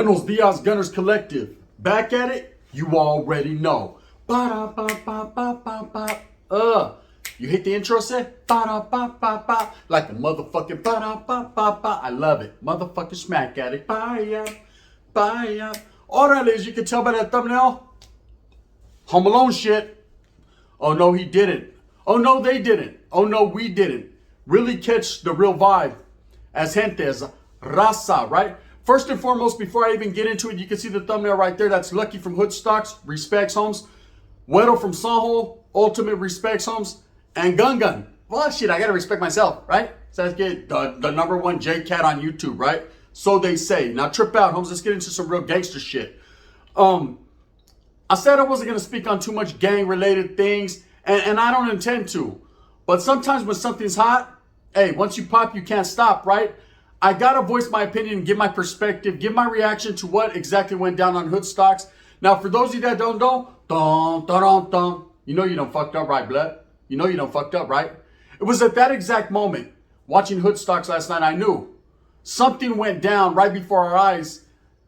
Buenos dias, Gunners Collective. Back at it? You already know. Ba-da-ba-ba-ba-ba-ba. You hit the intro set? Ba-da-ba-ba-ba. Like the motherfucking ba-da-ba-ba-ba. I love it. Motherfucking smack at it. Bye-ya. Bye-ya. Alright, as you can tell by that thumbnail, Home Alone shit. Oh no, he didn't. Oh no, they didn't. Oh no, we didn't. Really catch the real vibe as gente, as raza, right? First and foremost, before I even get into it, you can see the thumbnail right there. That's Lucky from Hoodstocks, respects homes. Guero from Sanjo, ultimate respects homes. And Gun. Well, shit, I gotta respect myself, right? So let's get the number one J Cat on YouTube, right? So they say. Now trip out, homes. Let's get into some real gangster shit. I said I wasn't gonna speak on too much gang-related things, and I don't intend to. But sometimes when something's hot, hey, once you pop, you can't stop, right? I gotta voice my opinion, give my perspective, give my reaction to what exactly went down on Hoodstocks. Now, for those of you that don't know, you know you done fucked up, right, blood? You know you done fucked up, right? It was at that exact moment, watching Hoodstocks last night, I knew something went down right before our eyes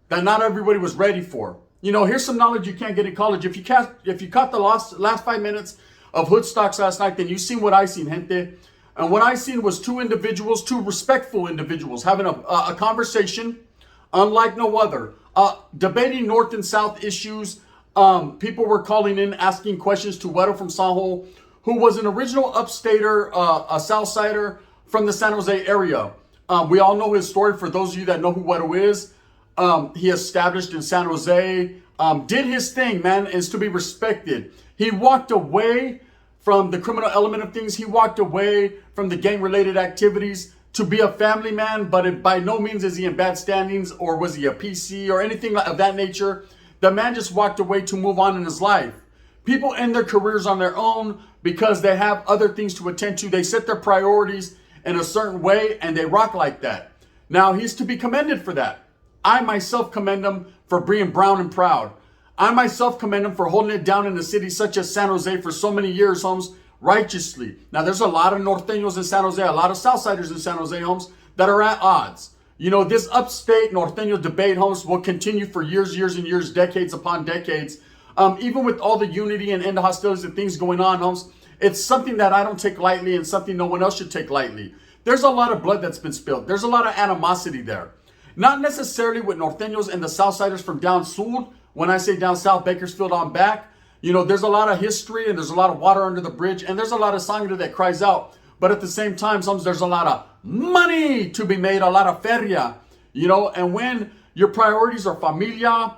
that not everybody was ready for. You know, here's some knowledge you can't get in college. If you caught the last 5 minutes of Hoodstocks last night, then you seen what I seen, gente. And what I seen was two respectful individuals, having a conversation unlike no other, debating North and South issues. People were calling in, asking questions to Guero from Sanjo, who was an original upstater, a Southsider from the San Jose area. We all know his story. For those of you that know who Guero is, he established in San Jose, did his thing, man, is to be respected. He walked away from the criminal element of things. He walked away from the gang-related activities to be a family man, but by no means is he in bad standings, or was he a PC or anything of that nature. The man just walked away to move on in his life. People end their careers on their own because they have other things to attend to. They set their priorities in a certain way and they rock like that. Now, he's to be commended for that. I myself commend him for being brown and proud. I myself commend him for holding it down in a city such as San Jose for so many years, homes, righteously. Now, there's a lot of Norteños in San Jose, a lot of Southsiders in San Jose, homes, that are at odds. You know, this upstate Norteño debate, homes, will continue for years and years, decades upon decades. Even with all the unity and end hostilities and things going on, homes, it's something that I don't take lightly and something no one else should take lightly. There's a lot of blood that's been spilled. There's a lot of animosity there. Not necessarily with Norteños and the Southsiders from down south. When I say down south, Bakersfield on back, you know, there's a lot of history and there's a lot of water under the bridge and there's a lot of sangre that cries out. But at the same time, sometimes there's a lot of money to be made, a lot of feria, you know, and when your priorities are familia,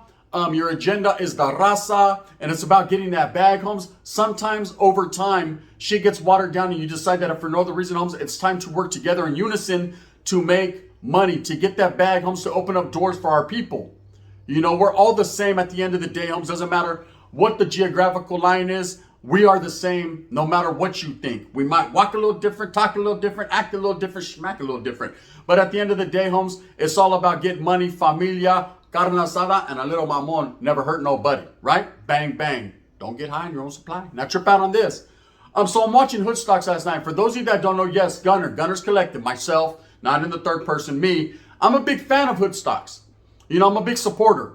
your agenda is the raza, and it's about getting that bag, homes, sometimes over time, shit gets watered down and you decide that if for no other reason, homes, it's time to work together in unison to make money, to get that bag, homes, to open up doors for our people. You know, we're all the same at the end of the day, homes. Doesn't matter what the geographical line is. We are the same no matter what you think. We might walk a little different, talk a little different, act a little different, smack a little different. But at the end of the day, homes, it's all about getting money, familia, carne asada, and a little mamon. Never hurt nobody, right? Bang, bang. Don't get high on your own supply. Now trip out on this. So I'm watching Hoodstocks last night. For those of you that don't know, yes, Gunners Collective, myself, not in the third person, me. I'm a big fan of Hoodstocks. You know, I'm a big supporter.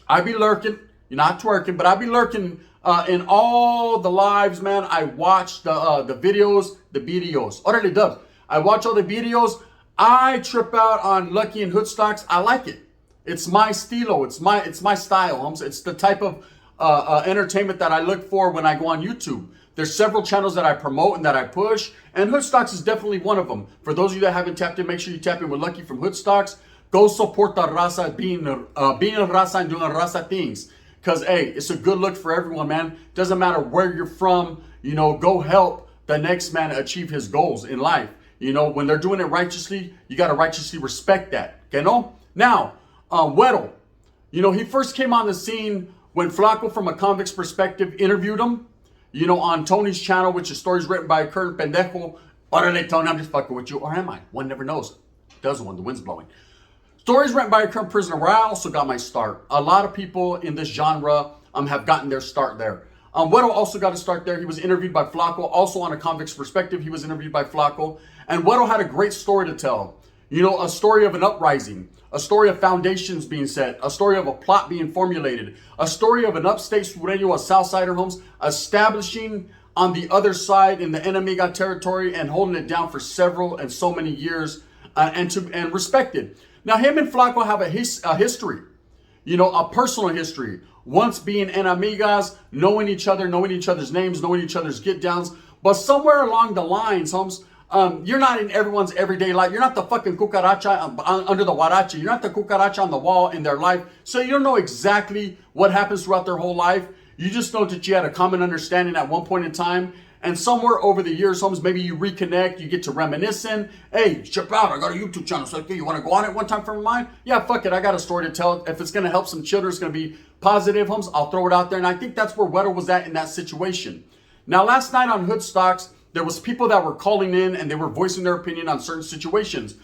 I be lurking, you're not twerking, but I be lurking in all the lives, man. I watch the videos. Orale dubs. I watch all the videos. I trip out on Lucky and Hoodstocks. I like it. It's my stilo. It's my style, homes. It's the type of entertainment that I look for when I go on YouTube. There's several channels that I promote and that I push, and Hoodstocks is definitely one of them. For those of you that haven't tapped in, make sure you tap in with Lucky from Hoodstocks. Go support the raza, being a raza and doing raza things. Because, hey, it's a good look for everyone, man. Doesn't matter where you're from. You know, go help the next man achieve his goals in life. You know, when they're doing it righteously, you got to righteously respect that. Okay, no? Now, Guero, you know, he first came on the scene when Flaco, from a convict's perspective, interviewed him, you know, on Tony's channel, which is stories written by a current pendejo. Orale, Tony, I'm just fucking with you. Or am I? One never knows. Does one. The wind's blowing. Stories written by a current prisoner, where I also got my start. A lot of people in this genre have gotten their start there. Guero also got a start there. He was interviewed by Flaco. Also on a convict's perspective, he was interviewed by Flaco. And Guero had a great story to tell. You know, a story of an uprising, a story of foundations being set, a story of a plot being formulated, a story of an upstate sureño, a Southsider, Holmes, establishing on the other side in the enemiga territory and holding it down for several and so many years, and respected. Now, him and Flaco have a history, a personal history. Once being enemigas, knowing each other, knowing each other's names, knowing each other's get downs. But somewhere along the lines, Holmes, you're not in everyone's everyday life. You're not the fucking cucaracha under the huarache. You're not the cucaracha on the wall in their life. So you don't know exactly what happens throughout their whole life. You just know that you had a common understanding at one point in time. And somewhere over the years, Holmes, maybe you reconnect, you get to reminiscing. Hey, check out, I got a YouTube channel. So you want to go on it one time for mine? Yeah, fuck it. I got a story to tell. If it's going to help some children, it's going to be positive, Holmes, I'll throw it out there. And I think that's where Guero was at in that situation. Now, last night on Hoodstocks, there was people that were calling in and they were voicing their opinion on certain situations.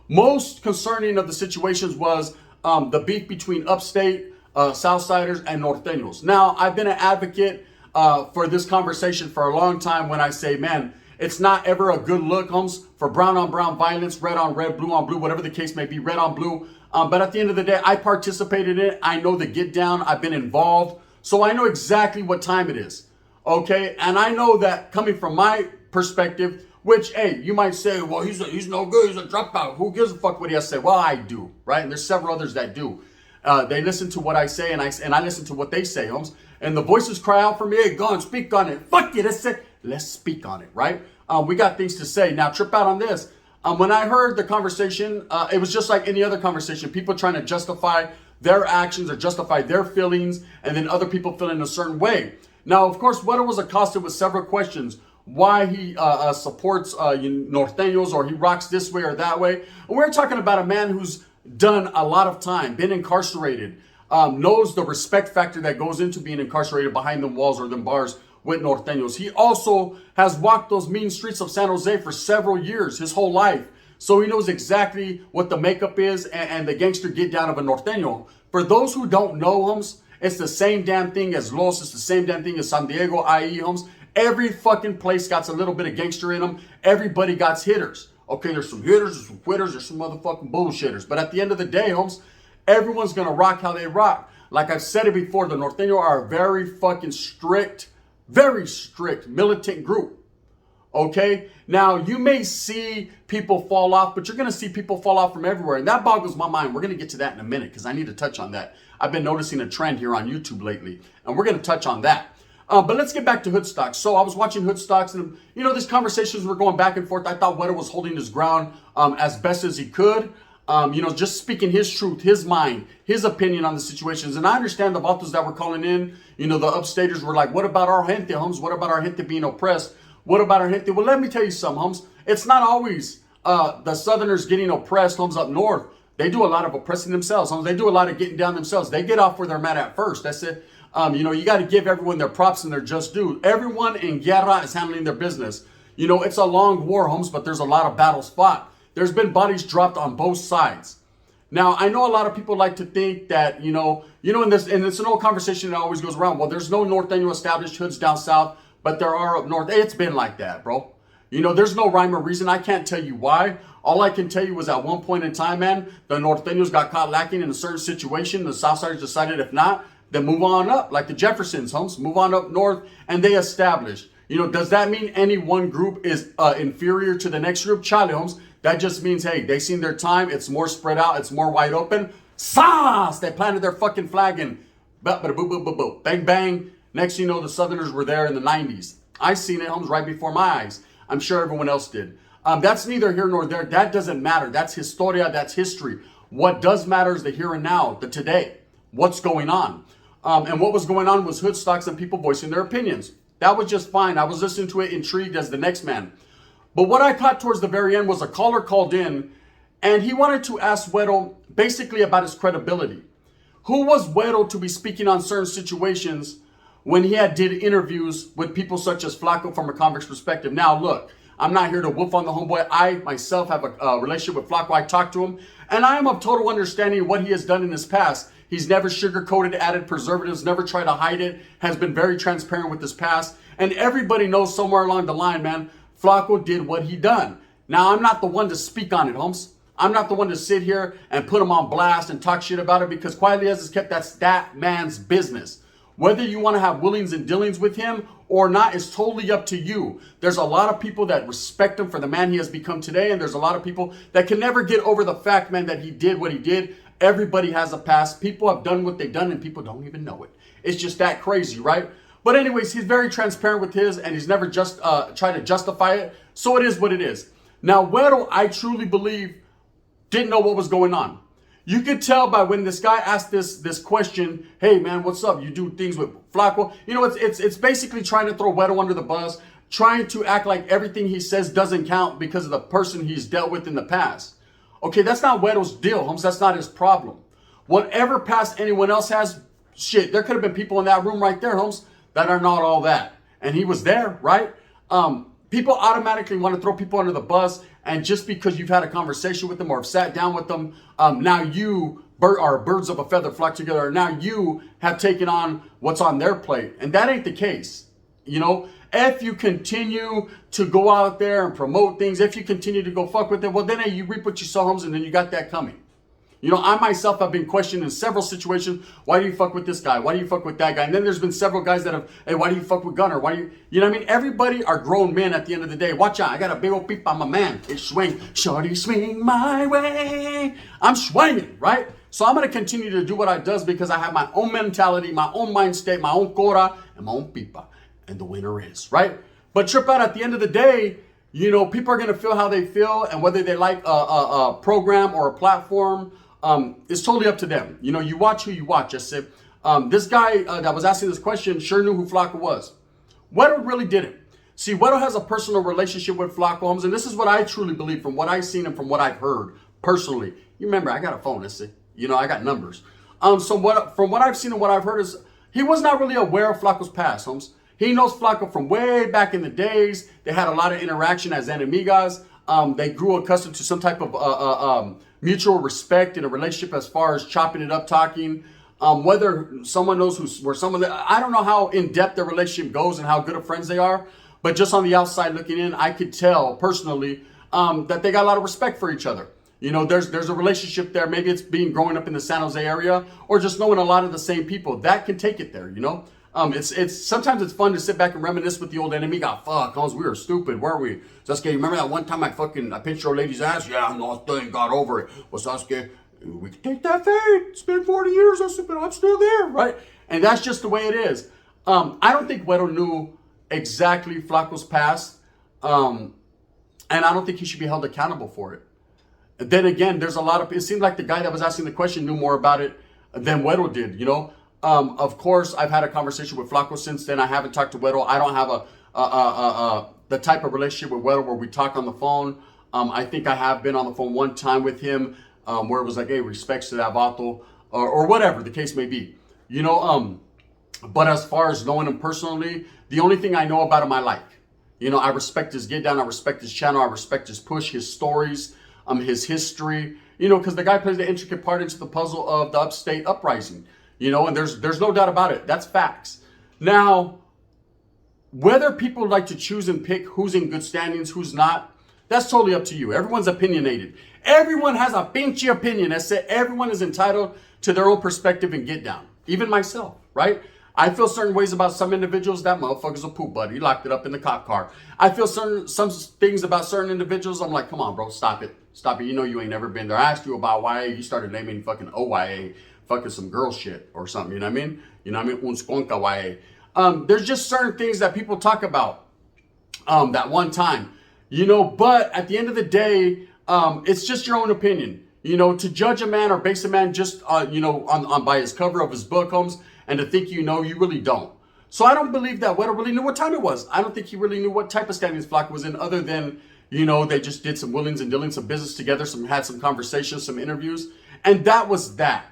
Most concerning of the situations was the beef between upstate Southsiders and Norteños. Now, I've been an advocate for this conversation for a long time when I say, man, it's not ever a good look, Holmes, for brown on brown violence, red on red, blue on blue, whatever the case may be, red on blue. But at the end of the day, I participated in it. I know the get down. I've been involved. So I know exactly what time it is. Okay. And I know that coming from my perspective, which, hey, you might say, well, he's no good. He's a dropout. Who gives a fuck what he has to say? Well, I do. Right. And there's several others that do. They listen to what I say and I listen to what they say, Holmes. And the voices cry out for me, hey, go on, speak on it. Fuck it, let's speak on it, right? We got things to say. Now, trip out on this. When I heard the conversation, it was just like any other conversation. People trying to justify their actions or justify their feelings, and then other people feeling a certain way. Now, of course, Guero was accosted with several questions. Why he supports Norteños, or he rocks this way or that way. And we're talking about a man who's done a lot of time, been incarcerated, knows the respect factor that goes into being incarcerated behind the walls or them bars with Norteños. He also has walked those mean streets of San Jose for several years, his whole life. So he knows exactly what the makeup is and the gangster get down of a Norteño. For those who don't know, Holmes, it's the same damn thing as Los. It's the same damn thing as San Diego, IE, Holmes. Every fucking place got a little bit of gangster in them. Everybody got hitters. Okay, there's some hitters, there's some quitters, there's some motherfucking bullshitters. But at the end of the day, Holmes, everyone's going to rock how they rock. Like I've said it before, the Norteño are a very fucking strict, very strict militant group. Okay? Now, you may see people fall off, but you're going to see people fall off from everywhere. And that boggles my mind. We're going to get to that in a minute because I need to touch on that. I've been noticing a trend here on YouTube lately, and we're going to touch on that. But let's get back to Hoodstocks. So I was watching Hoodstocks, and these conversations were going back and forth. I thought Guero was holding his ground as best as he could. Just speaking his truth, his mind, his opinion on the situations. And I understand the vatos that were calling in, the upstaters were like, what about our gente, Holmes? What about our gente being oppressed? What about our gente? Well, let me tell you something, Holmes. It's not always the Southerners getting oppressed, Holmes, up north. They do a lot of oppressing themselves, Holmes. They do a lot of getting down themselves. They get off where they're mad at first. That's it. You got to give everyone their props and their just due. Everyone in Guerra is handling their business. It's a long war, Holmes, but there's a lot of battles fought. There's been bodies dropped on both sides. Now, I know a lot of people like to think that, and it's an old conversation that always goes around. Well, there's no Norteño established hoods down south, but there are up north. It's been like that, bro. There's no rhyme or reason. I can't tell you why. All I can tell you was at one point in time, man, the Norteños got caught lacking in a certain situation. The Southsiders decided if not, then move on up, like the Jeffersons, Holmes, move on up north, and they established. Does that mean any one group is inferior to the next group? Chale, Holmes. That just means, hey, they seen their time. It's more spread out. It's more wide open. Sauce! They planted their fucking flag and bang, bang. Next thing you know, the Southerners were there in the 90s. I seen it, Holmes, right before my eyes. I'm sure everyone else did. That's neither here nor there. That doesn't matter. That's historia. That's history. What does matter is the here and now, the today. What's going on? And what was going on was Hoodstocks and people voicing their opinions. That was just fine. I was listening to it intrigued as the next man. But what I caught towards the very end was a caller called in, and he wanted to ask Guero basically about his credibility. Who was Guero to be speaking on certain situations when he did interviews with people such as Flaco from a convict's perspective? Now, look, I'm not here to woof on the homeboy. I myself have a relationship with Flaco. I talk to him, and I am of total understanding of what he has done in his past. He's never sugar-coated, added preservatives, never tried to hide it, has been very transparent with his past. And everybody knows somewhere along the line, man, Flaco did what he done. Now, I'm not the one to speak on it, Holmes. I'm not the one to sit here and put him on blast and talk shit about it, because quietly as it's kept, that's that man's business. Whether you want to have willings and dealings with him or not is totally up to you. There's a lot of people that respect him for the man he has become today, and there's a lot of people that can never get over the fact, man, that he did what he did. Everybody has a past. People have done what they've done, and people don't even know it. It's just that crazy, right? But anyways, he's very transparent with his, and he's never just tried to justify it. So it is what it is. Now, Guero, I truly believe, didn't know what was going on. You could tell by when this guy asked this question, hey man, what's up? You do things with Flaco. You know, it's basically trying to throw Guero under the bus, trying to act like everything he says doesn't count because of the person he's dealt with in the past. Okay, that's not Guero's deal, Holmes. That's not his problem. Whatever past anyone else has, shit, there could have been people in that room right there, Holmes, that are not all that. And he was there, right? People automatically want to throw people under the bus, and just because you've had a conversation with them or have sat down with them, now you are birds of a feather flock together, or now you have taken on what's on their plate. And that ain't the case. You know, if you continue to go out there and promote things, if you continue to go fuck with it, well then hey, you reap what you sow, Holmes, and then you got that coming. You know, I myself have been questioned in several situations. Why do you fuck with this guy? Why do you fuck with that guy? And then there's been several guys that have, hey, why do you fuck with Gunner? Why do you, you know what I mean? Everybody are grown men at the end of the day. Watch out. I got a big old peep. I'm a man. It swing. Shorty swing my way. I'm swinging, right? So I'm going to continue to do what I does because I have my own mentality, my own mind state, my own cora, and my own pipa. And the winner is, right? But trip out at the end of the day, you know, people are going to feel how they feel, and whether they like a program or a platform, it's totally up to them. You know, you watch who you watch. I said, this guy that was asking this question sure knew who Flaco was. Guero really didn't. See, Guero has a personal relationship with Flaco, Holmes, and this is what I truly believe from what I've seen and from what I've heard personally. You remember, I got a phone, that's it. You know, I got numbers. So from what I've seen and what I've heard is he was not really aware of Flaco's past, Holmes. He knows Flaco from way back in the days. They had a lot of interaction as enemigas. They grew accustomed to some type of mutual respect in a relationship as far as chopping it up, talking. Whether someone knows where someone, I don't know how in depth their relationship goes and how good of friends they are. But just on the outside looking in, I could tell personally that they got a lot of respect for each other. You know, there's a relationship there. Maybe it's being growing up in the San Jose area or just knowing a lot of the same people. That can take it there, you know. It's sometimes it's fun to sit back and reminisce with the old enemy. God, fuck, Holmes, we were stupid, weren't we? Sasuke, remember that one time I pinched your lady's ass? Yeah, no, I still ain't got over it. Well, Sasuke, we can take that fade. It's been 40 years, but I'm still there, right? And that's just the way it is. I don't think Guero knew exactly Flaco's past, and I don't think he should be held accountable for it. And then again, there's a lot of, it seemed like the guy that was asking the question knew more about it than Guero did, you know? Of course, I've had a conversation with Flaco since then. I haven't talked to Guero. I don't have the type of relationship with Guero where we talk on the phone. I think I have been on the phone one time with him where it was like, hey, respects to that vato, or whatever the case may be. You know, but as far as knowing him personally, the only thing I know about him I like. You know, I respect his get down. I respect his channel. I respect his push, his stories, his history. You know, because the guy plays the intricate part into the puzzle of the upstate uprising. You know, and there's no doubt about it. That's facts. Now, whether people like to choose and pick who's in good standings, who's not, that's totally up to you. Everyone's opinionated. Everyone has a pinchy opinion. That's it. Everyone is entitled to their own perspective and get down. Even myself, right? I feel certain ways about some individuals. That motherfucker's a poop buddy. He locked it up in the cop car. I feel some things about certain individuals. I'm like, come on, bro, stop it. Stop it. You know you ain't never been there. I asked you about YA. You started naming fucking OYA. Fucking some girl shit or something, you know what I mean? You know what I mean? Unskonka YA. There's just certain things that people talk about that one time, you know, but at the end of the day, it's just your own opinion. You know, to judge a man or base a man just, you know, on by his cover of his book, Holmes, and to think you know, you really don't. So I don't believe that Guero really knew what time it was. I don't think he really knew what type of standings Flaco was in other than, you know, they just did some willings and dealings, some business together, had some conversations, some interviews, and that was that.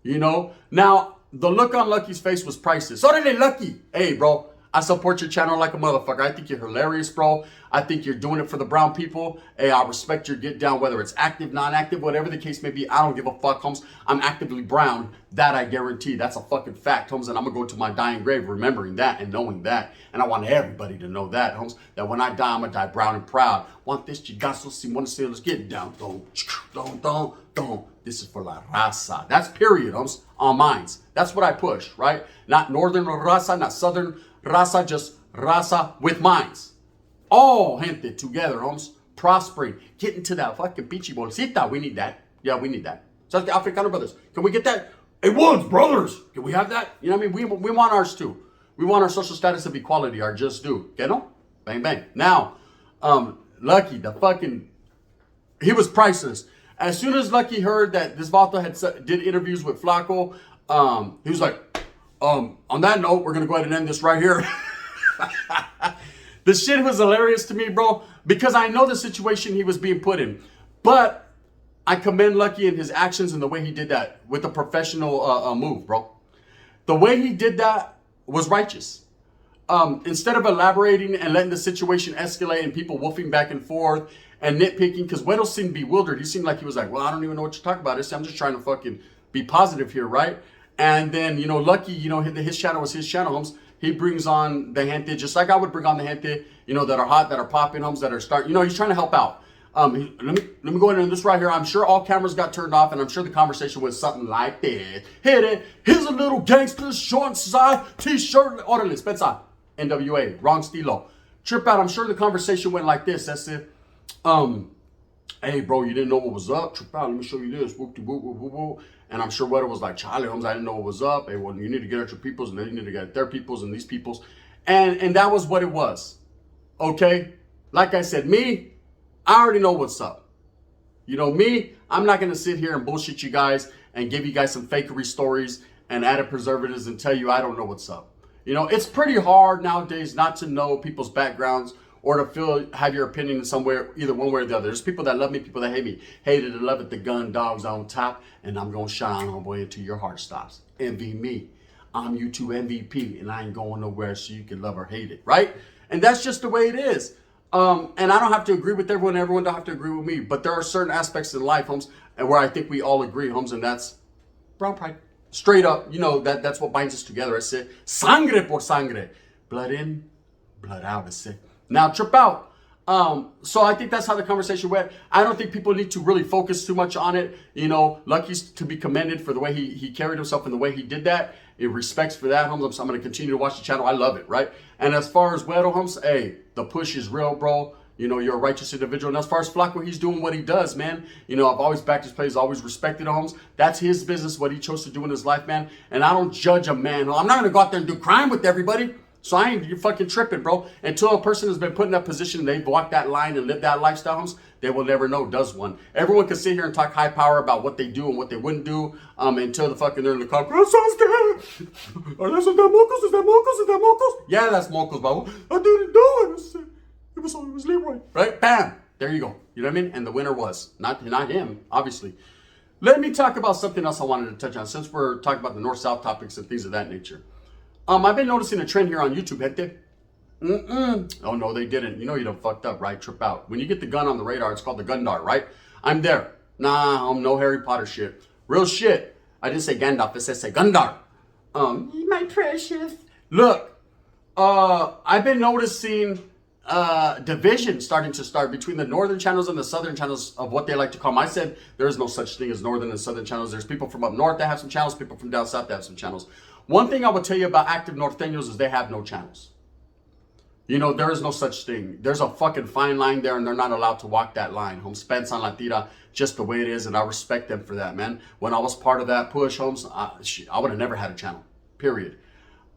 You know, now the look on Lucky's face was priceless. So did Lucky. Hey, bro, I support your channel like a motherfucker. I think you're hilarious, bro. I think you're doing it for the brown people. Hey, I respect your get down, whether it's active, non-active, whatever the case may be. I don't give a fuck, Holmes. I'm actively brown. That I guarantee. That's a fucking fact, Holmes. And I'm going to go to my dying grave remembering that and knowing that. And I want everybody to know that, Holmes. That when I die, I'm going to die brown and proud. Want this chigazo, si want to say, let's get down. Don't. This is for la raza. That's period, Holmes. On minds. That's what I push, right? Not northern raza, not southern raza, just raza with minds. All gente together, Holmes. Prospering. Getting to that fucking pichi bolsita. We need that. Yeah, we need that. So the Africano brothers. Can we get that? Hey, Woods, brothers. Can we have that? You know what I mean? We want ours too. We want our social status of equality, our just due. Que no? Bang, bang. Now, Lucky, the fucking, he was priceless. As soon as Lucky heard that this Vato did interviews with Flaco, he was like, on that note, we're going to go ahead and end this right here. The shit was hilarious to me, bro, because I know the situation he was being put in. But I commend Lucky in his actions and the way he did that with a professional move, bro. The way he did that was righteous. Instead of elaborating and letting the situation escalate and people woofing back and forth and nitpicking, because Guero seemed bewildered. He seemed like he was like, well, I don't even know what you're talking about. I'm just trying to fucking be positive here, right? And then, you know, Lucky, you know, his channel was his channel, Holmes. He brings on the gente, just like I would bring on the gente, you know, that are hot, that are popping, Holmes, that are starting. You know, he's trying to help out. Let me go ahead and this right here. I'm sure all cameras got turned off, and I'm sure the conversation was something like this. Hit it. Here's a little gangster short side t-shirt. Orale, Spetsa. NWA. Wrong stilo. Trip out. I'm sure the conversation went like this. That's it. Hey, bro, you didn't know what was up? Trip out. Let me show you this. Whoop, whoop, whoop, whoop, whoop. And I'm sure Weather was like, Charlie Holmes, I didn't know what was up. Hey, well, you need to get at your peoples, and then you need to get at their peoples and these peoples. And that was what it was. Okay? Like I said, me, I already know what's up. You know, me, I'm not going to sit here and bullshit you guys and give you guys some fakery stories and added preservatives and tell you I don't know what's up. You know, it's pretty hard nowadays not to know people's backgrounds or to have your opinion in somewhere, either one way or the other. There's people that love me, people that hate me. Hated to love it, the gun dogs on top, and I'm going to shine, homeboy, until your heart stops. Envy me. I'm YouTube MVP, and I ain't going nowhere so you can love or hate it, right? And that's just the way it is. And I don't have to agree with everyone. Everyone don't have to agree with me. But there are certain aspects in life, Holmes, and where I think we all agree, Holmes, and that's brown pride. Straight up, you know, that's what binds us together. I said, sangre por sangre. Blood in, blood out, I said. Now, trip out. So I think that's how the conversation went. I don't think people need to really focus too much on it. You know, Lucky's to be commended for the way he carried himself and the way he did that. It respects for that, Holmes. I'm going to continue to watch the channel. I love it, right? And as far as Guero, Holmes, hey, the push is real, bro. You know, you're a righteous individual. And as far as Flaco, he's doing what he does, man. You know, I've always backed his plays, always respected Holmes. That's his business, what he chose to do in his life, man. And I don't judge a man. I'm not going to go out there and do crime with everybody. So I ain't fucking tripping, bro. Until a person has been put in that position and they've walked that line and lived that lifestyle, Holmes, they will never know does one. Everyone can sit here and talk high power about what they do and what they wouldn't do until the fucking they're in the car. That sounds good. Or that's that mocos? Is that mocos? Is that mocos? Yeah, that's mocos, bro. I didn't do it. It was Leroy. Right? Bam. There you go. You know what I mean? And the winner was not him, obviously. Let me talk about something else I wanted to touch on since we're talking about the North-South topics and things of that nature. I've been noticing a trend here on YouTube, gente. Oh, no, they didn't. You know you done fucked up, right? Trip out. When you get the gun on the radar, it's called the Gundar, right? I'm there. Nah, I'm no Harry Potter shit. Real shit. I didn't say Gandalf. It says Gundar. My precious. Look, I've been noticing division starting to start between the northern channels and the southern channels of what they like to call them. I said there is no such thing as northern and southern channels. There's people from up north that have some channels, people from down south that have some channels. One thing I will tell you about active norteños is they have no channels. You know, there is no such thing. There's a fucking fine line there, and they're not allowed to walk that line. Holmes, Spence on La Tira, just the way it is, and I respect them for that, man. When I was part of that push, Holmes, I would have never had a channel, period.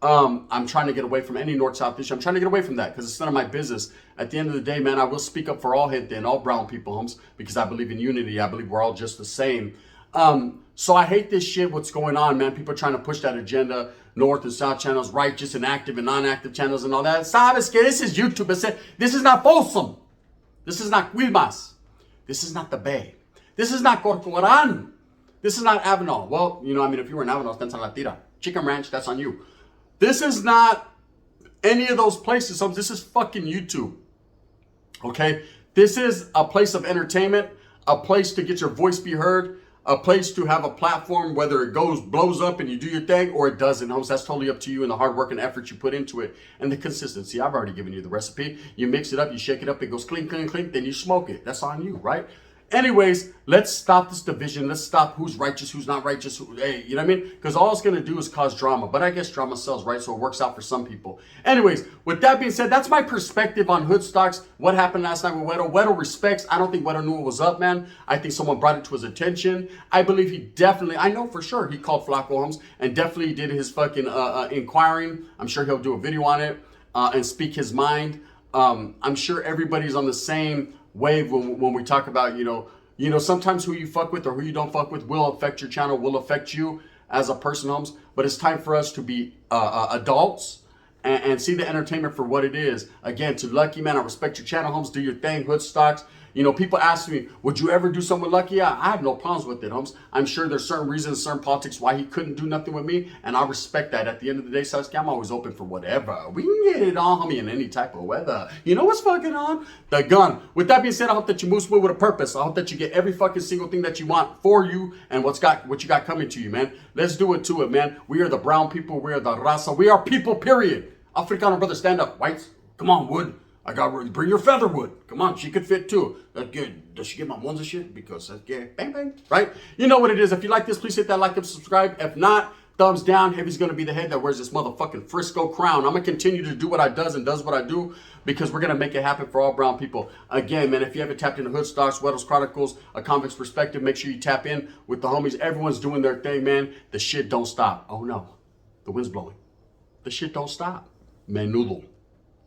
I'm trying to get away from any north-south issue. I'm trying to get away from that because it's none of my business. At the end of the day, man, I will speak up for all gente and all brown people, Holmes, because I believe in unity. I believe we're all just the same. So I hate this shit, what's going on, man. People are trying to push that agenda, north and south channels, righteous and active and non-active channels and all that. Sabes que this is YouTube. This is not Folsom. This is not Quilmas. This is not the Bay. This is not Corcoran. This is not Avenal. Well, you know, I mean, if you were in Avenal, that's on La Tira. Chicken Ranch, that's on you. This is not any of those places. So this is fucking YouTube. Okay? This is a place of entertainment, a place to get your voice be heard, a place to have a platform, whether it blows up and you do your thing, or it doesn't, homes. That's totally up to you and the hard work and effort you put into it and the consistency. I've already given you the recipe. You mix it up, you shake it up, it goes clink, clink, clink, then you smoke it. That's on you, right? Anyways, let's stop this division. Let's stop who's righteous, who's not righteous. Hey, you know what I mean? Because all it's going to do is cause drama. But I guess drama sells, right? So it works out for some people. Anyways, with that being said, that's my perspective on Hoodstocks. What happened last night with Guero. Guero respects. I don't think Guero knew what was up, man. I think someone brought it to his attention. I believe he definitely, I know for sure he called Flaco Holmes and definitely did his fucking inquiring. I'm sure he'll do a video on it and speak his mind. I'm sure everybody's on the same wave when we talk about, you know, sometimes who you fuck with or who you don't fuck with will affect your channel, will affect you as a person, homes. But it's time for us to be adults and see the entertainment for what it is. Again, to Lucky, man, I respect your channel, homes. Do your thing, Hoodstocks. You know, people ask me, would you ever do something with Lucky? I have no problems with it, homes. I'm sure there's certain reasons, certain politics why he couldn't do nothing with me, and I respect that. At the end of the day, Sasuke, I'm always open for whatever. We can get it on, homie, in any type of weather. You know what's fucking on? The gun. With that being said, I hope that you move smooth with a purpose. I hope that you get every fucking single thing that you want for you and what you got coming to you, man. Let's do it to it, man. We are the brown people. We are the raza. We are people, period. Africano brother, stand up. Whites, come on, Wood. I got bring your feather wood. Come on, she could fit too. That's good. Does she get my ones and shit? Because that's good. Bang bang. Right? You know what it is. If you like this, please hit that like and subscribe. If not, thumbs down. Heavy's gonna be the head that wears this motherfucking Frisco crown. I'm gonna continue to do what I does and does what I do because we're gonna make it happen for all brown people. Again, man, if you haven't tapped into Hoodstocks, Weddles Chronicles, A Convict's Perspective, make sure you tap in with the homies. Everyone's doing their thing, man. The shit don't stop. Oh no, the wind's blowing. The shit don't stop. Menudo.